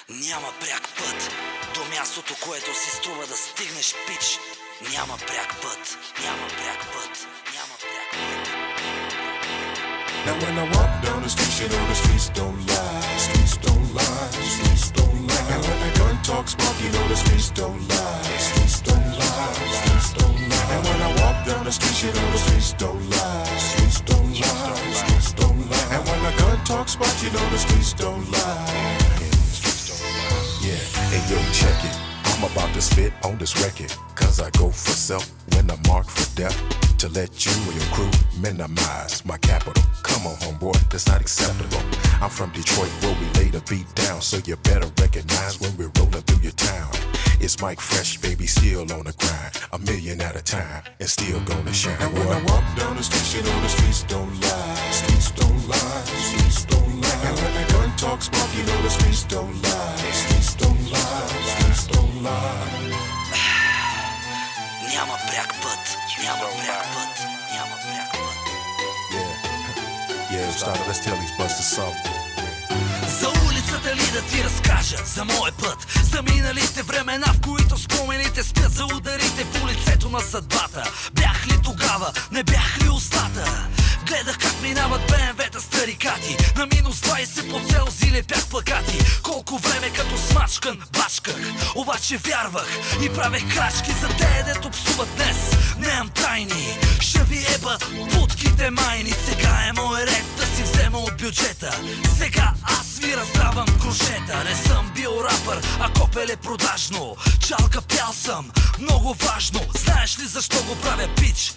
Няма пряк път до мястото, което си струва да стигнеш, пич. Няма пряк път, няма пряк път, няма пряк път. Now when I walk down the street, you know the streets don't lie. Streets don't lie, streets don't lie. And when the gun talks smoke, you know the streets don't lie. Streets don't lie, streets don't lie. And when I walk down the street, you know the streets don't lie. Streets don't lie, streets don't lie. And when the gun talks smoke, you know the streets don't lie. Yeah, hey yo, check it. I'm about to spit on this record, cause I go for self when I'm marked for death. To let you and your crew minimize my capital. Come on, homeboy, that's not acceptable. I'm from Detroit where we lay the beat down, so you better recognize when we're rolling through your town. It's Mike Fresh, baby, still on the grind, a million at a time, and still gonna shine. And when I walk down the street, you know the streets don't lie. Streets don't lie, streets don't lie. And when the gun talks smoke, you know the streets don't lie. Streets don't lie, streets don't lie. Няма пряк път, няма пряк път, няма пряк път. Yeah, started, let's tell these busters something. За улицата ли да ти разкажа за мой път, за миналите времена, в които спомените спят, за ударите по лицето на съдбата. Бях ли тогава, не бях ли устата? Гледах как минават БМВ-та старикати, на минус 20 по Целзий лепях плакати. Колко време като смачкан бачках, обаче вярвах и правех крачки за те, дето псуват днес. Нямам тайни, ще ви еба будките майни. Сега е мой ред да си взема от бюджета. Сега аз ви раздавам крушета. Не съм бил рапър, а копеле продажно. Чалка пял съм, много важно. Знаеш ли защо го правя, пич?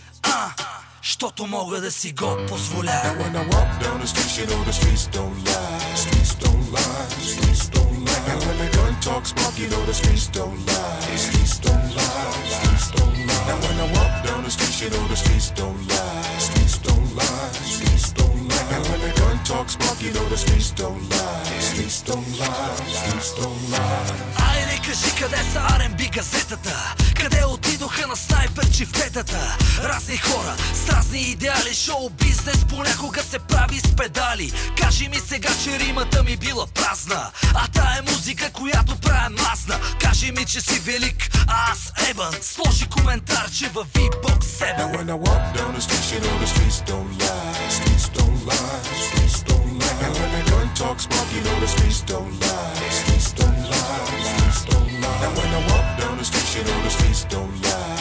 Щото мога да си го позволя. And when I walk down the street, you know the streets don't lie. Streets don't lie, streets don't lie. And when the gun talks smoke, you know the streets don't lie. Streets don't lie, streets don't lie. And when I walk down the street, you know the streets don't lie. Streets don't lie, streets don't lie. And when the gun talks smoke, you know the streets don't lie. Streets don't lie, streets don't lie. Айде кажи къде са R&B газетата, къде отидоха на снайперчи в тетата. Разни хора с разни идеали, шоу бизнес понякога се прави с педали. Кажи ми сега, че римата ми била празна, а тая е музика, която правя мазна. Кажи ми, че си велик, а аз ебан. Сложи коментар, че във V-Box 7. And when I walk down the street, you know the streets don't lie. Streets don't lie, streets don't lie. And when the gun talks smoke, you know the streets don't lie. Streets don't lie, streets don't lie. And when I walk down the street, you know the streets don't lie.